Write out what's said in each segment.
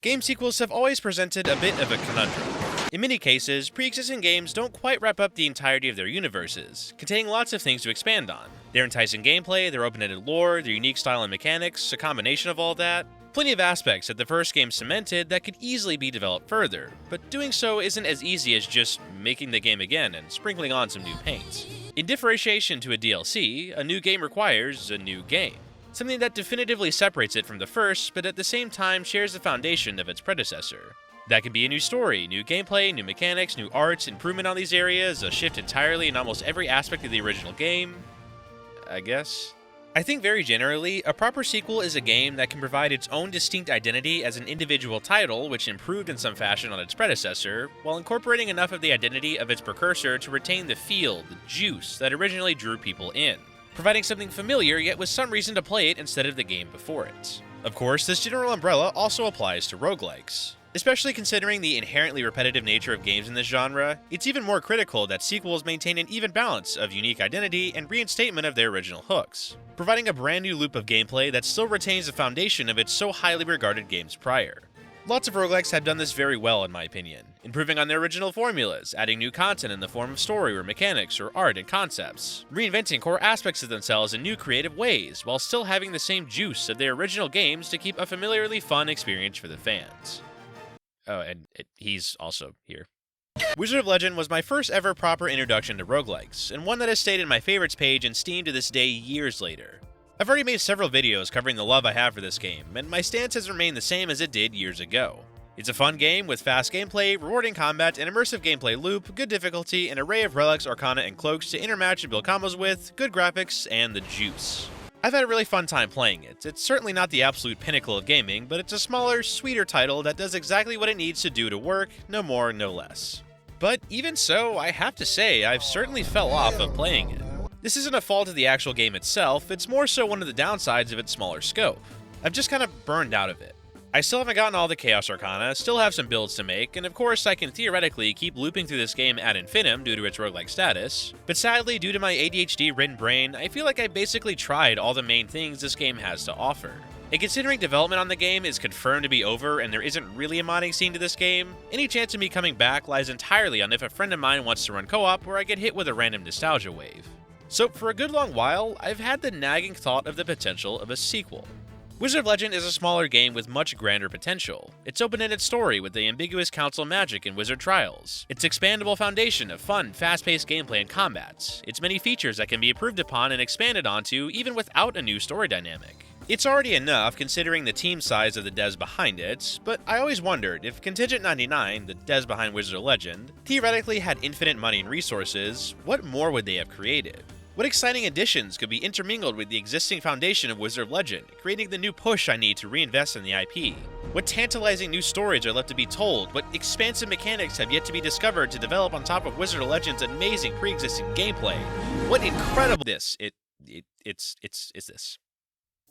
Game sequels have always presented a bit of a conundrum. In many cases, pre-existing games don't quite wrap up the entirety of their universes, containing lots of things to expand on. Their enticing gameplay, their open-ended lore, their unique style and mechanics, a combination of all that. Plenty of aspects that the first game cemented that could easily be developed further, but doing so isn't as easy as just making the game again and sprinkling on some new paint. In differentiation to a DLC, a new game requires a new game. Something that definitively separates it from the first, but at the same time shares the foundation of its predecessor. That could be a new story, new gameplay, new mechanics, new arts, improvement on these areas, a shift entirely in almost every aspect of the original game, I guess. I think very generally, a proper sequel is a game that can provide its own distinct identity as an individual title which improved in some fashion on its predecessor, while incorporating enough of the identity of its precursor to retain the feel, the juice, that originally drew people in, providing something familiar yet with some reason to play it instead of the game before it. Of course, this general umbrella also applies to roguelikes. Especially considering the inherently repetitive nature of games in this genre, it's even more critical that sequels maintain an even balance of unique identity and reinstatement of their original hooks, providing a brand new loop of gameplay that still retains the foundation of its so highly regarded games prior. Lots of roguelikes have done this very well in my opinion, improving on their original formulas, adding new content in the form of story or mechanics or art and concepts, reinventing core aspects of themselves in new creative ways, while still having the same juice of their original games to keep a familiarly fun experience for the fans. Oh, and he's also here. Wizard of Legend was my first ever proper introduction to roguelikes, and one that has stayed in my favorites page in Steam to this day years later. I've already made several videos covering the love I have for this game, and my stance has remained the same as it did years ago. It's a fun game with fast gameplay, rewarding combat, an immersive gameplay loop, good difficulty, an array of relics, arcana, and cloaks to intermatch and build combos with, good graphics, and the juice. I've had a really fun time playing it. It's certainly not the absolute pinnacle of gaming, but it's a smaller, sweeter title that does exactly what it needs to do to work, no more, no less. But even so, I have to say, I've certainly fell off of playing it. This isn't a fault of the actual game itself, it's more so one of the downsides of its smaller scope. I've just kind of burned out of it. I still haven't gotten all the Chaos Arcana, still have some builds to make, and of course I can theoretically keep looping through this game ad infinitum due to its roguelike status, but sadly due to my ADHD-ridden brain, I feel like I basically tried all the main things this game has to offer. And considering development on the game is confirmed to be over and there isn't really a modding scene to this game, any chance of me coming back lies entirely on if a friend of mine wants to run co-op or I get hit with a random nostalgia wave. So for a good long while, I've had the nagging thought of the potential of a sequel. Wizard of Legend is a smaller game with much grander potential. Its open-ended story with the ambiguous council magic and wizard trials. Its expandable foundation of fun, fast-paced gameplay and combats. Its many features that can be improved upon and expanded onto even without a new story dynamic. It's already enough considering the team size of the devs behind it, but I always wondered if Contingent 99, the devs behind Wizard of Legend, theoretically had infinite money and resources, what more would they have created? What exciting additions could be intermingled with the existing foundation of Wizard of Legend, creating the new push I need to reinvest in the IP? What tantalizing new stories are left to be told? What expansive mechanics have yet to be discovered to develop on top of Wizard of Legend's amazing pre-existing gameplay? What incredible it's this.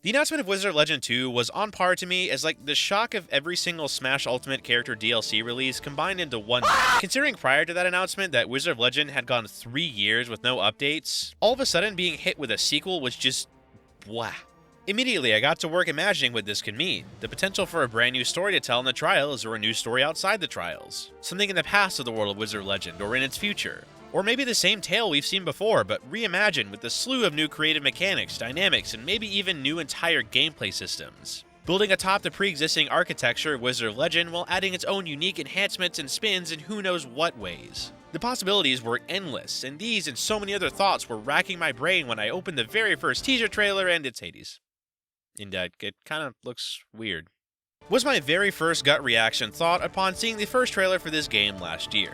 The announcement of Wizard of Legend 2 was on par to me as like the shock of every single Smash Ultimate character DLC release combined into one. Considering prior to that announcement that Wizard of Legend had gone 3 years with no updates, all of a sudden being hit with a sequel was just blah. Immediately I got to work imagining what this could mean. The potential for a brand new story to tell in the trials or a new story outside the trials. Something in the past of the world of Wizard of Legend or in its future. Or maybe the same tale we've seen before, but reimagined with a slew of new creative mechanics, dynamics, and maybe even new entire gameplay systems. Building atop the pre-existing architecture of Wizard of Legend while adding its own unique enhancements and spins in who knows what ways. The possibilities were endless, and these and so many other thoughts were racking my brain when I opened the very first teaser trailer and it's Hades. And it kind of looks weird. Was my very first gut reaction thought upon seeing the first trailer for this game last year.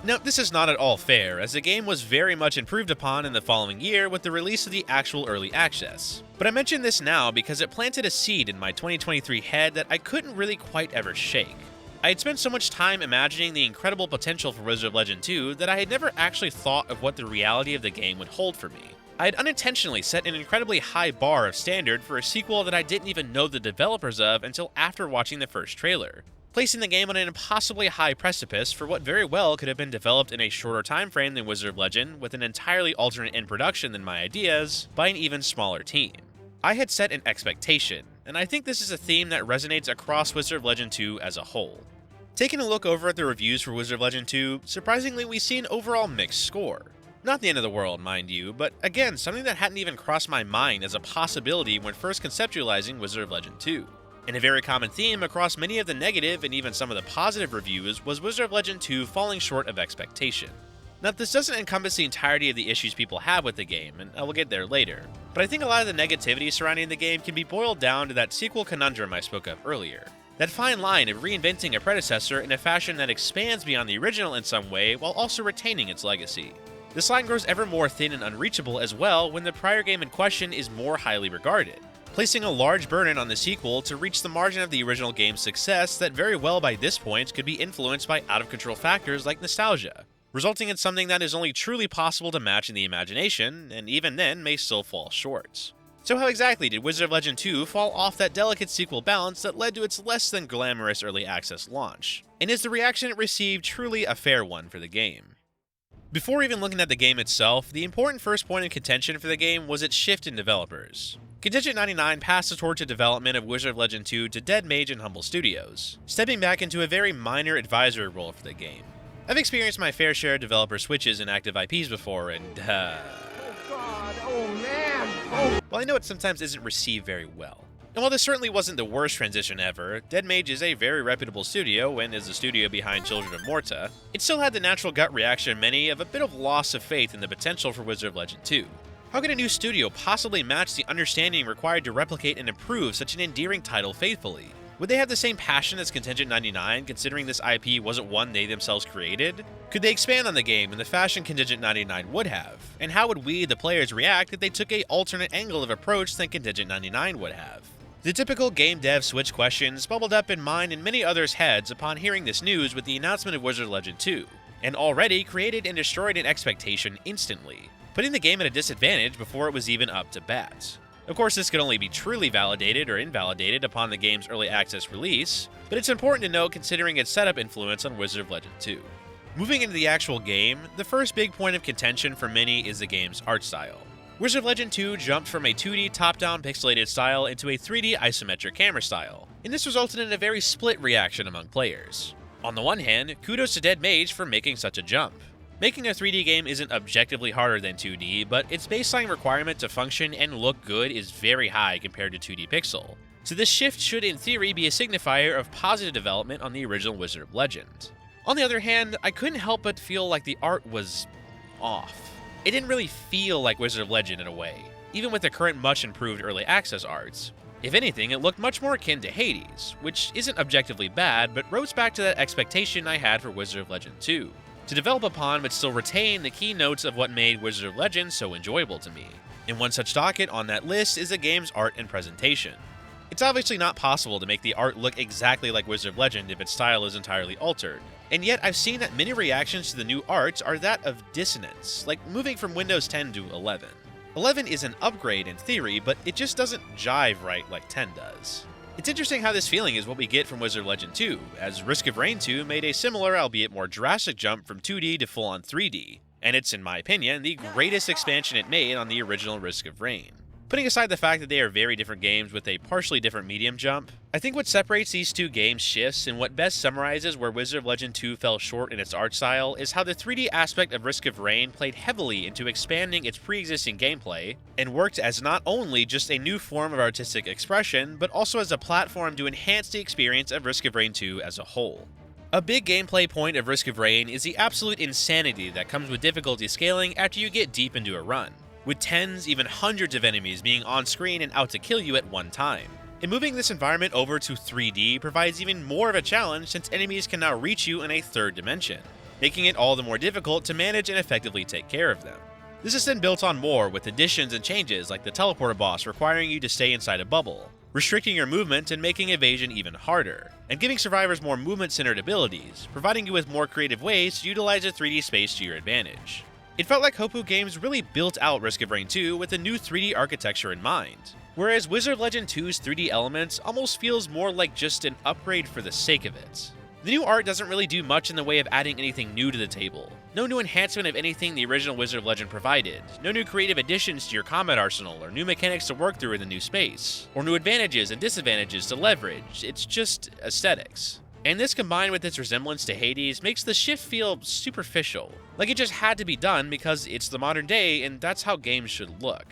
Now, this is not at all fair, as the game was very much improved upon in the following year with the release of the actual early access. But I mention this now because it planted a seed in my 2023 head that I couldn't really quite ever shake. I had spent so much time imagining the incredible potential for Wizard of Legend 2 that I had never actually thought of what the reality of the game would hold for me. I had unintentionally set an incredibly high bar of standard for a sequel that I didn't even know the developers of until after watching the first trailer, placing the game on an impossibly high precipice for what very well could have been developed in a shorter time frame than Wizard of Legend with an entirely alternate end production than my ideas by an even smaller team. I had set an expectation, and I think this is a theme that resonates across Wizard of Legend 2 as a whole. Taking a look over at the reviews for Wizard of Legend 2, surprisingly we see an overall mixed score. Not the end of the world, mind you, but again, something that hadn't even crossed my mind as a possibility when first conceptualizing Wizard of Legend 2. And a very common theme across many of the negative and even some of the positive reviews was Wizard of Legend 2 falling short of expectation. Now, this doesn't encompass the entirety of the issues people have with the game, and I will get there later, but I think a lot of the negativity surrounding the game can be boiled down to that sequel conundrum I spoke of earlier. That fine line of reinventing a predecessor in a fashion that expands beyond the original in some way while also retaining its legacy. This line grows ever more thin and unreachable as well when the prior game in question is more highly regarded, placing a large burden on the sequel to reach the margin of the original game's success that very well by this point could be influenced by out-of-control factors like nostalgia, resulting in something that is only truly possible to match in the imagination, and even then may still fall short. So how exactly did Wizard of Legend 2 fall off that delicate sequel balance that led to its less than glamorous early access launch? And is the reaction it received truly a fair one for the game? Before even looking at the game itself, the important first point of contention for the game was its shift in developers. Contingent 99 passed the torch of development of Wizard of Legend 2 to Dead Mage and Humble Studios, stepping back into a very minor advisory role for the game. I've experienced my fair share of developer switches in active IPs before, and Well, I know it sometimes isn't received very well. And while this certainly wasn't the worst transition ever, Dead Mage is a very reputable studio and is the studio behind Children of Morta, it still had the natural gut reaction of many of a bit of loss of faith in the potential for Wizard of Legend 2. How could a new studio possibly match the understanding required to replicate and improve such an endearing title faithfully? Would they have the same passion as Contingent 99, considering this IP wasn't one they themselves created? Could they expand on the game in the fashion Contingent 99 would have? And how would we, the players, react if they took an alternate angle of approach than Contingent 99 would have? The typical game dev switch questions bubbled up in mine and many others' heads upon hearing this news with the announcement of Wizard of Legend 2, and already created and destroyed an expectation instantly, putting the game at a disadvantage before it was even up to bat. Of course, this could only be truly validated or invalidated upon the game's early access release, but it's important to note considering its setup influence on Wizard of Legend 2. Moving into the actual game, the first big point of contention for many is the game's art style. Wizard of Legend 2 jumped from a 2D top-down pixelated style into a 3D isometric camera style, and this resulted in a very split reaction among players. On the one hand, kudos to Dead Mage for making such a jump. Making a 3D game isn't objectively harder than 2D, but its baseline requirement to function and look good is very high compared to 2D pixel. So this shift should in theory be a signifier of positive development on the original Wizard of Legend. On the other hand, I couldn't help but feel like the art was off. It didn't really feel like Wizard of Legend in a way, even with the current much improved early access arts. If anything, it looked much more akin to Hades, which isn't objectively bad, but rose back to that expectation I had for Wizard of Legend 2. To develop upon but still retain the key notes of what made Wizard of Legend so enjoyable to me. And one such docket on that list is the game's art and presentation. It's obviously not possible to make the art look exactly like Wizard of Legend if its style is entirely altered, and yet I've seen that many reactions to the new art are that of dissonance, like moving from Windows 10 to 11. 11 is an upgrade in theory, but it just doesn't jive right like 10 does. It's interesting how this feeling is what we get from Wizard of Legend 2, as Risk of Rain 2 made a similar, albeit more drastic jump from 2D to full-on 3D, and it's, in my opinion, the greatest expansion it made on the original Risk of Rain. Putting aside the fact that they are very different games with a partially different medium jump, I think what separates these two games shifts and what best summarizes where Wizard of Legend 2 fell short in its art style is how the 3D aspect of Risk of Rain played heavily into expanding its pre-existing gameplay, and worked as not only just a new form of artistic expression, but also as a platform to enhance the experience of Risk of Rain 2 as a whole. A big gameplay point of Risk of Rain is the absolute insanity that comes with difficulty scaling after you get deep into a run, with tens, even hundreds of enemies being on screen and out to kill you at one time. And moving this environment over to 3D provides even more of a challenge since enemies can now reach you in a third dimension, making it all the more difficult to manage and effectively take care of them. This is then built on more with additions and changes like the teleporter boss requiring you to stay inside a bubble, restricting your movement and making evasion even harder, and giving survivors more movement-centered abilities, providing you with more creative ways to utilize the 3D space to your advantage. It felt like Hopoo Games really built out Risk of Rain 2 with a new 3D architecture in mind, whereas Wizard of Legend 2's 3D elements almost feels more like just an upgrade for the sake of it. The new art doesn't really do much in the way of adding anything new to the table, No new enhancement of anything the original Wizard of Legend provided, no new creative additions to your combat arsenal or new mechanics to work through in the new space, or new advantages and disadvantages to leverage, it's just aesthetics. And this combined with its resemblance to Hades makes the shift feel superficial, like it just had to be done because it's the modern day and that's how games should look.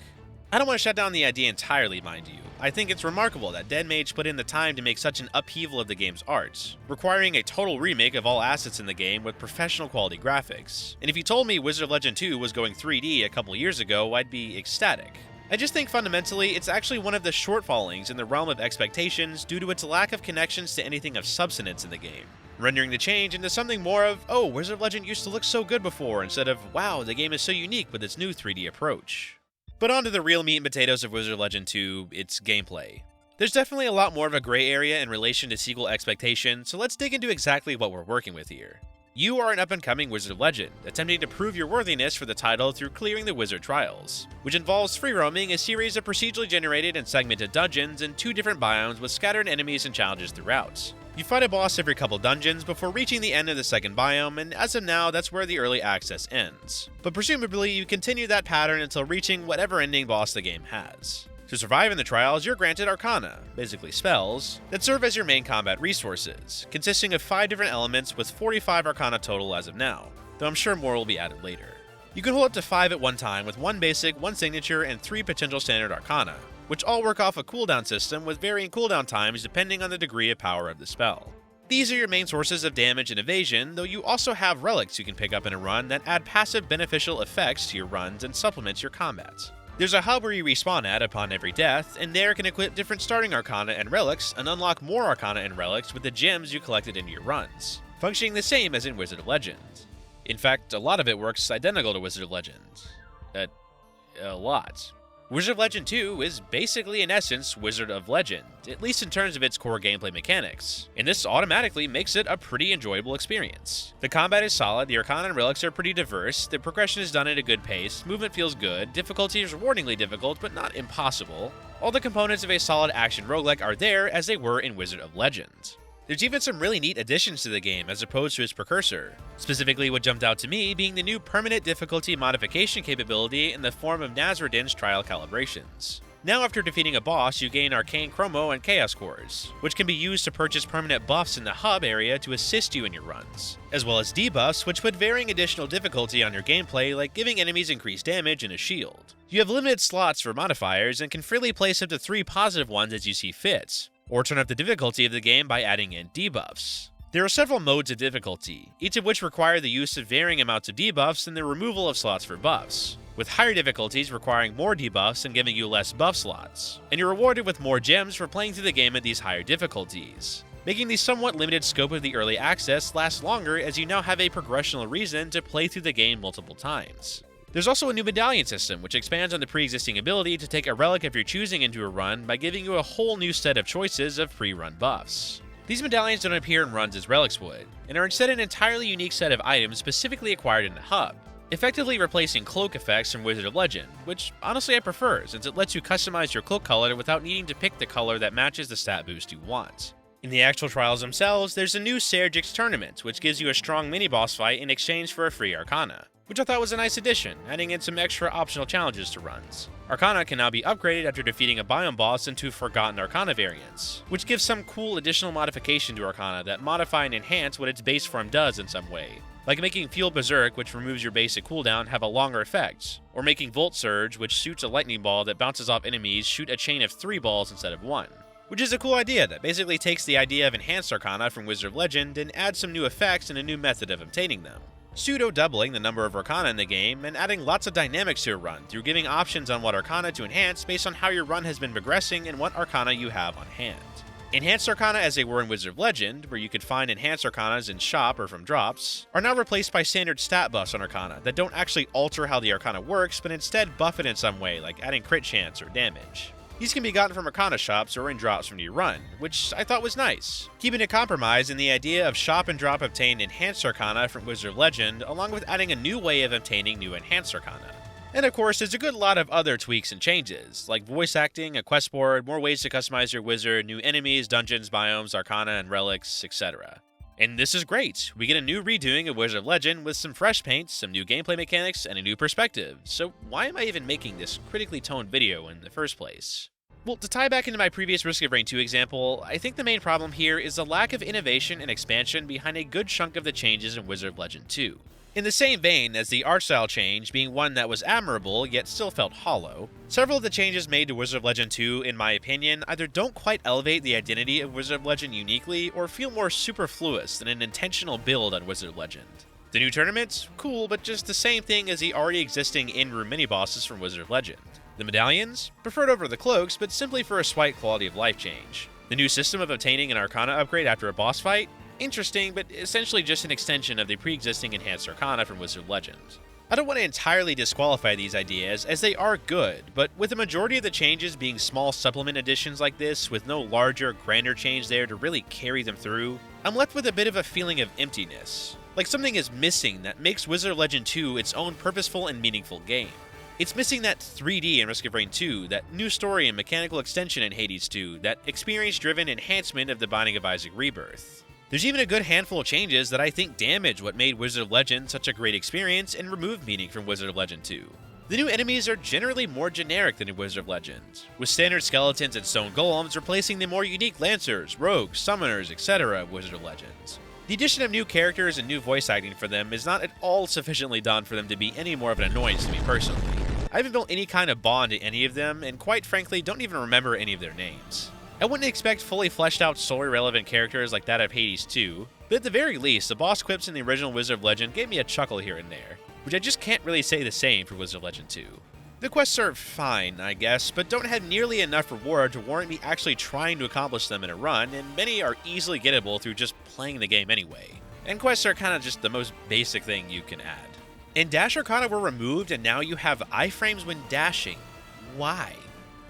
I don't want to shut down the idea entirely, mind you. I think it's remarkable that Dead Mage put in the time to make such an upheaval of the game's art, requiring a total remake of all assets in the game with professional quality graphics. And if you told me Wizard of Legend 2 was going 3D a couple years ago, I'd be ecstatic. I just think fundamentally it's actually one of the shortfallings in the realm of expectations due to its lack of connections to anything of substance in the game, rendering the change into something more of, oh, Wizard of Legend used to look so good before, instead of, wow, the game is so unique with its new 3D approach. But on to the real meat and potatoes of Wizard of Legend 2, its gameplay. There's definitely a lot more of a gray area in relation to sequel expectations, so let's dig into exactly what we're working with here. You are an up-and-coming Wizard of Legend, attempting to prove your worthiness for the title through clearing the Wizard Trials, which involves free roaming a series of procedurally generated and segmented dungeons in 2 different biomes with scattered enemies and challenges throughout. You fight a boss every couple dungeons before reaching the end of the second biome, and as of now, that's where the early access ends. But presumably, you continue that pattern until reaching whatever ending boss the game has. To survive in the trials, you're granted arcana, basically spells, that serve as your main combat resources, consisting of 5 different elements with 45 arcana total as of now, though I'm sure more will be added later. You can hold up to 5 at one time with 1 basic, 1 signature, and 3 potential standard arcana, which all work off a cooldown system with varying cooldown times depending on the degree of power of the spell. These are your main sources of damage and evasion, though you also have relics you can pick up in a run that add passive beneficial effects to your runs and supplements your combat. There's a hub where you respawn at upon every death, and there can equip different starting arcana and relics and unlock more arcana and relics with the gems you collected in your runs, functioning the same as in Wizard of Legend. In fact, a lot of it works identical to Wizard of Legend. A lot. Wizard of Legend 2 is basically in essence Wizard of Legend, at least in terms of its core gameplay mechanics, and this automatically makes it a pretty enjoyable experience. The combat is solid, the arcana and relics are pretty diverse, the progression is done at a good pace, movement feels good, difficulty is rewardingly difficult but not impossible. All the components of a solid action roguelike are there as they were in Wizard of Legend. There's even some really neat additions to the game as opposed to its precursor, specifically what jumped out to me being the new permanent difficulty modification capability in the form of Nazradin's trial calibrations. Now after defeating a boss, you gain Arcane Chromo and Chaos Cores, which can be used to purchase permanent buffs in the hub area to assist you in your runs, as well as debuffs which put varying additional difficulty on your gameplay, like giving enemies increased damage and a shield. You have limited slots for modifiers and can freely place up to 3 positive ones as you see fit, or turn up the difficulty of the game by adding in debuffs. There are several modes of difficulty, each of which require the use of varying amounts of debuffs and the removal of slots for buffs, with higher difficulties requiring more debuffs and giving you less buff slots, and you're rewarded with more gems for playing through the game at these higher difficulties, making the somewhat limited scope of the early access last longer as you now have a progressional reason to play through the game multiple times. There's also a new medallion system, which expands on the pre-existing ability to take a relic of your choosing into a run by giving you a whole new set of choices of pre-run buffs. These medallions don't appear in runs as relics would, and are instead an entirely unique set of items specifically acquired in the hub, effectively replacing cloak effects from Wizard of Legend, which honestly I prefer since it lets you customize your cloak color without needing to pick the color that matches the stat boost you want. In the actual trials themselves, there's a new Sergix tournament, which gives you a strong mini-boss fight in exchange for a free arcana, which I thought was a nice addition, adding in some extra optional challenges to runs. Arcana can now be upgraded after defeating a biome boss into Forgotten Arcana variants, which gives some cool additional modification to Arcana that modify and enhance what its base form does in some way, like making Fuel Berserk, which removes your basic cooldown, have a longer effect, or making Volt Surge, which shoots a lightning ball that bounces off enemies, shoot a chain of 3 balls instead of 1. Which is a cool idea that basically takes the idea of Enhanced Arcana from Wizard of Legend and adds some new effects and a new method of obtaining them, pseudo-doubling the number of Arcana in the game and adding lots of dynamics to your run through giving options on what Arcana to enhance based on how your run has been progressing and what Arcana you have on hand. Enhanced Arcana, as they were in Wizard of Legend, where you could find Enhanced Arcanas in shop or from drops, are now replaced by standard stat buffs on Arcana that don't actually alter how the Arcana works, but instead buff it in some way, like adding crit chance or damage. These can be gotten from Arcana shops or in drops from your run, which I thought was nice, keeping a compromise in the idea of shop and drop obtained Enhanced Arcana from Wizard of Legend, along with adding a new way of obtaining new Enhanced Arcana. And of course, there's a good lot of other tweaks and changes, like voice acting, a quest board, more ways to customize your wizard, new enemies, dungeons, biomes, Arcana, and relics, etc. And this is great. We get a new redoing of Wizard of Legend with some fresh paint, some new gameplay mechanics, and a new perspective. So why am I even making this critically toned video in the first place? Well, to tie back into my previous Risk of Rain 2 example, I think the main problem here is the lack of innovation and expansion behind a good chunk of the changes in Wizard of Legend 2. In the same vein as the art style change being one that was admirable yet still felt hollow, several of the changes made to Wizard of Legend 2, in my opinion, either don't quite elevate the identity of Wizard of Legend uniquely or feel more superfluous than an intentional build on Wizard of Legend. The new tournaments? Cool, but just the same thing as the already existing in-room mini-bosses from Wizard of Legend. The medallions? Preferred over the cloaks, but simply for a slight quality of life change. The new system of obtaining an arcana upgrade after a boss fight? Interesting, but essentially just an extension of the pre-existing enhanced arcana from Wizard of Legend. I don't want to entirely disqualify these ideas, as they are good, but with the majority of the changes being small supplement additions like this, with no larger, grander change there to really carry them through, I'm left with a bit of a feeling of emptiness. Like something is missing that makes Wizard of Legend 2 its own purposeful and meaningful game. It's missing that 3D in Risk of Rain 2, that new story and mechanical extension in Hades 2, that experience-driven enhancement of the Binding of Isaac Rebirth. There's even a good handful of changes that I think damage what made Wizard of Legend such a great experience and remove meaning from Wizard of Legend 2. The new enemies are generally more generic than in Wizard of Legend, with standard skeletons and stone golems replacing the more unique lancers, rogues, summoners, etc. of Wizard of Legend. The addition of new characters and new voice acting for them is not at all sufficiently done for them to be any more of an annoyance to me personally. I haven't built any kind of bond to any of them, and quite frankly don't even remember any of their names. I wouldn't expect fully fleshed out story-relevant characters like that of Hades 2, but at the very least, the boss quips in the original Wizard of Legend gave me a chuckle here and there, which I just can't really say the same for Wizard of Legend 2. The quests are fine, I guess, but don't have nearly enough reward to warrant me actually trying to accomplish them in a run, and many are easily gettable through just playing the game anyway. And quests are kind of just the most basic thing you can add. And Dash Arcana were removed, and now you have iframes when dashing. Why?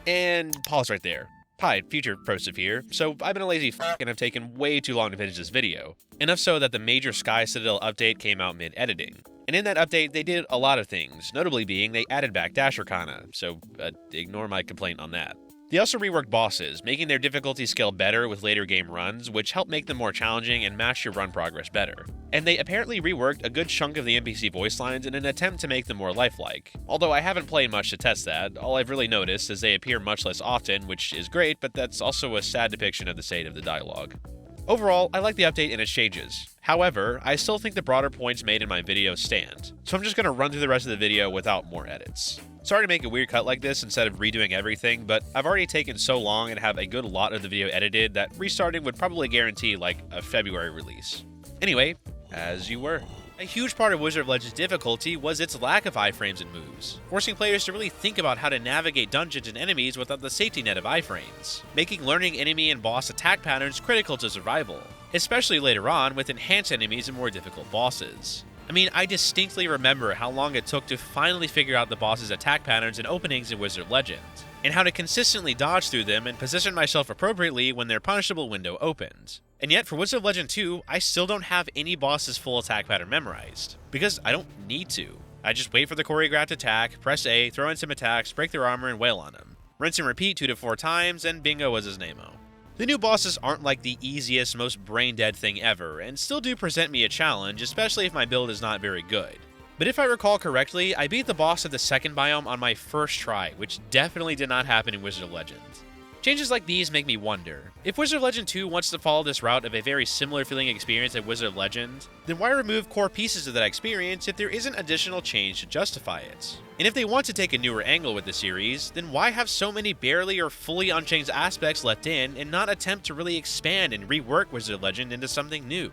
And pause right there. Hi, future Prosive here. So I've been a lazy f*** and have taken way too long to finish this video. Enough so that the major Sky Citadel update came out mid-editing. And in that update, they did a lot of things, notably being they added back Dash Arcana, so ignore my complaint on that. They also reworked bosses, making their difficulty scale better with later game runs, which helped make them more challenging and match your run progress better. And they apparently reworked a good chunk of the NPC voice lines in an attempt to make them more lifelike. Although I haven't played much to test that, all I've really noticed is they appear much less often, which is great, but that's also a sad depiction of the state of the dialogue. Overall, I like the update and its changes. However, I still think the broader points made in my video stand, so I'm just going to run through the rest of the video without more edits. Sorry to make a weird cut like this instead of redoing everything, but I've already taken so long and have a good lot of the video edited that restarting would probably guarantee like a February release. Anyway, as you were. A huge part of Wizard of Legend's difficulty was its lack of iframes and moves, forcing players to really think about how to navigate dungeons and enemies without the safety net of iframes, making learning enemy and boss attack patterns critical to survival, especially later on with enhanced enemies and more difficult bosses. I mean, I distinctly remember how long it took to finally figure out the boss's attack patterns and openings in Wizard of Legend, and how to consistently dodge through them and position myself appropriately when their punishable window opened. And yet, for Wizard of Legend 2, I still don't have any boss's full attack pattern memorized, because I don't need to. I just wait for the choreographed attack, press A, throw in some attacks, break their armor, and wail on them. Rinse and repeat 2 to 4 times, and bingo was his name-o. The new bosses aren't like the easiest, most brain-dead thing ever, and still do present me a challenge, especially if my build is not very good. But if I recall correctly, I beat the boss of the second biome on my first try, which definitely did not happen in Wizard of Legend. Changes like these make me wonder, if Wizard of Legend 2 wants to follow this route of a very similar feeling experience at Wizard of Legend, then why remove core pieces of that experience if there isn't additional change to justify it? And if they want to take a newer angle with the series, then why have so many barely or fully unchanged aspects left in and not attempt to really expand and rework Wizard of Legend into something new?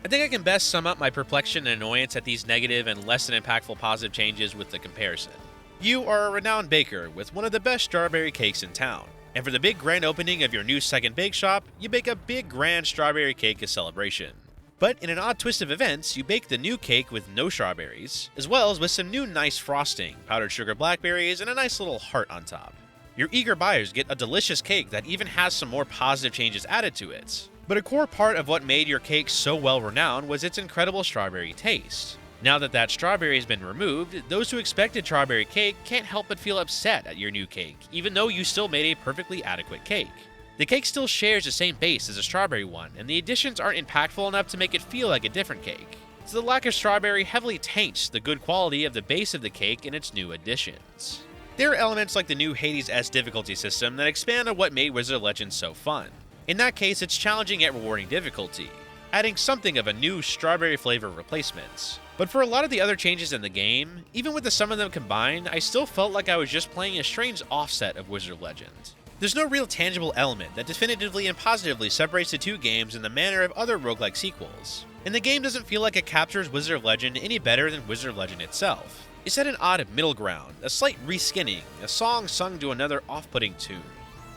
I think I can best sum up my perplexion and annoyance at these negative and less than impactful positive changes with the comparison. You are a renowned baker with one of the best strawberry cakes in town. And for the big grand opening of your new second bake shop, you bake a big grand strawberry cake as celebration. But in an odd twist of events, you bake the new cake with no strawberries, as well as with some new nice frosting, powdered sugar blackberries, and a nice little heart on top. Your eager buyers get a delicious cake that even has some more positive changes added to it. But a core part of what made your cake so well renowned was its incredible strawberry taste. Now that that strawberry has been removed, those who expected strawberry cake can't help but feel upset at your new cake, even though you still made a perfectly adequate cake. The cake still shares the same base as a strawberry one, and the additions aren't impactful enough to make it feel like a different cake. So the lack of strawberry heavily taints the good quality of the base of the cake and its new additions. There are elements like the new Hades-esque difficulty system that expand on what made Wizard of Legends so fun. In that case, it's challenging yet rewarding difficulty, adding something of a new strawberry flavor replacement. But for a lot of the other changes in the game, even with the sum of them combined, I still felt like I was just playing a strange offset of Wizard of Legends. There's no real tangible element that definitively and positively separates the two games in the manner of other roguelike sequels, and the game doesn't feel like it captures Wizard of Legend any better than Wizard of Legend itself. It's at an odd middle ground, a slight reskinning, a song sung to another off-putting tune.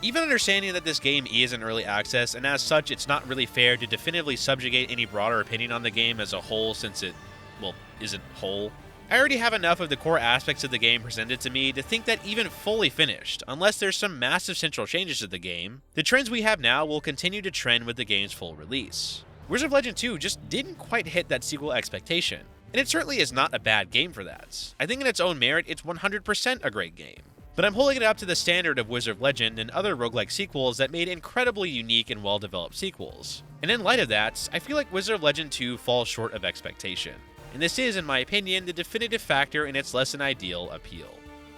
Even understanding that this game is in early access, and as such it's not really fair to definitively subjugate any broader opinion on the game as a whole since it, well, isn't whole. I already have enough of the core aspects of the game presented to me to think that even fully finished, unless there's some massive central changes to the game, the trends we have now will continue to trend with the game's full release. Wizard of Legend 2 just didn't quite hit that sequel expectation, and it certainly is not a bad game for that. I think in its own merit, it's 100% a great game. But I'm holding it up to the standard of Wizard of Legend and other roguelike sequels that made incredibly unique and well-developed sequels. And in light of that, I feel like Wizard of Legend 2 falls short of expectation. And this is, in my opinion, the definitive factor in its less than ideal appeal.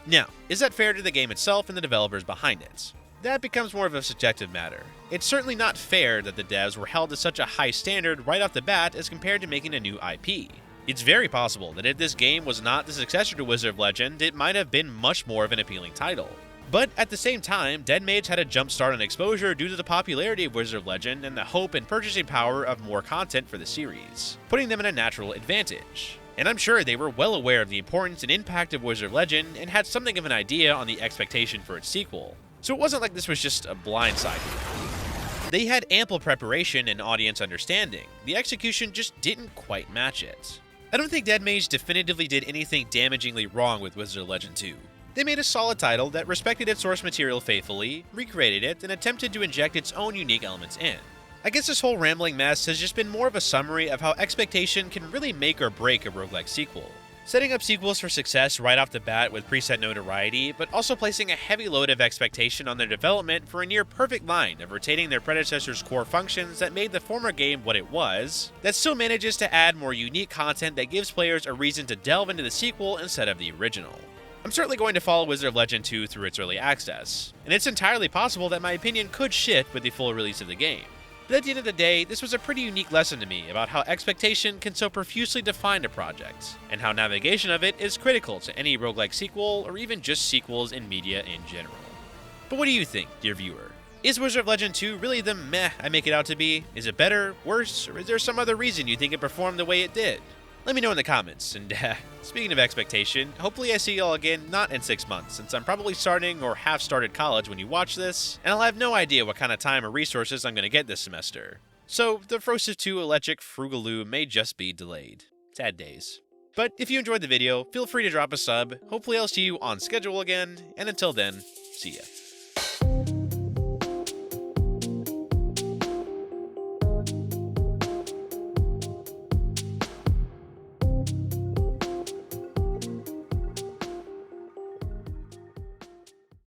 Now, is that fair to the game itself and the developers behind it? That becomes more of a subjective matter. It's certainly not fair that the devs were held to such a high standard right off the bat as compared to making a new IP. It's very possible that if this game was not the successor to Wizard of Legend, it might have been much more of an appealing title. But at the same time, Dead Mage had a jump start on exposure due to the popularity of Wizard of Legend and the hope and purchasing power of more content for the series, putting them in a natural advantage. And I'm sure they were well aware of the importance and impact of Wizard of Legend and had something of an idea on the expectation for its sequel. So it wasn't like this was just a blindside here. They had ample preparation and audience understanding. The execution just didn't quite match it. I don't think Dead Mage definitively did anything damagingly wrong with Wizard of Legend 2. They made a solid title that respected its source material faithfully, recreated it, and attempted to inject its own unique elements in. I guess this whole rambling mess has just been more of a summary of how expectation can really make or break a roguelike sequel. Setting up sequels for success right off the bat with preset notoriety, but also placing a heavy load of expectation on their development for a near perfect line of retaining their predecessor's core functions that made the former game what it was, that still manages to add more unique content that gives players a reason to delve into the sequel instead of the original. I'm certainly going to follow Wizard of Legend 2 through its early access, and it's entirely possible that my opinion could shift with the full release of the game. But at the end of the day, this was a pretty unique lesson to me about how expectation can so profusely define a project, and how navigation of it is critical to any roguelike sequel or even just sequels in media in general. But what do you think, dear viewer? Is Wizard of Legend 2 really the meh I make it out to be? Is it better, worse, or is there some other reason you think it performed the way it did? Let me know in the comments, and speaking of expectation, hopefully I see y'all again not in 6 months, since I'm probably starting or have started college when you watch this, and I'll have no idea what kind of time or resources I'm going to get this semester. So, the Frosted 2 Electric Frugaloo may just be delayed. Sad days. But if you enjoyed the video, feel free to drop a sub, hopefully I'll see you on schedule again, and until then, see ya.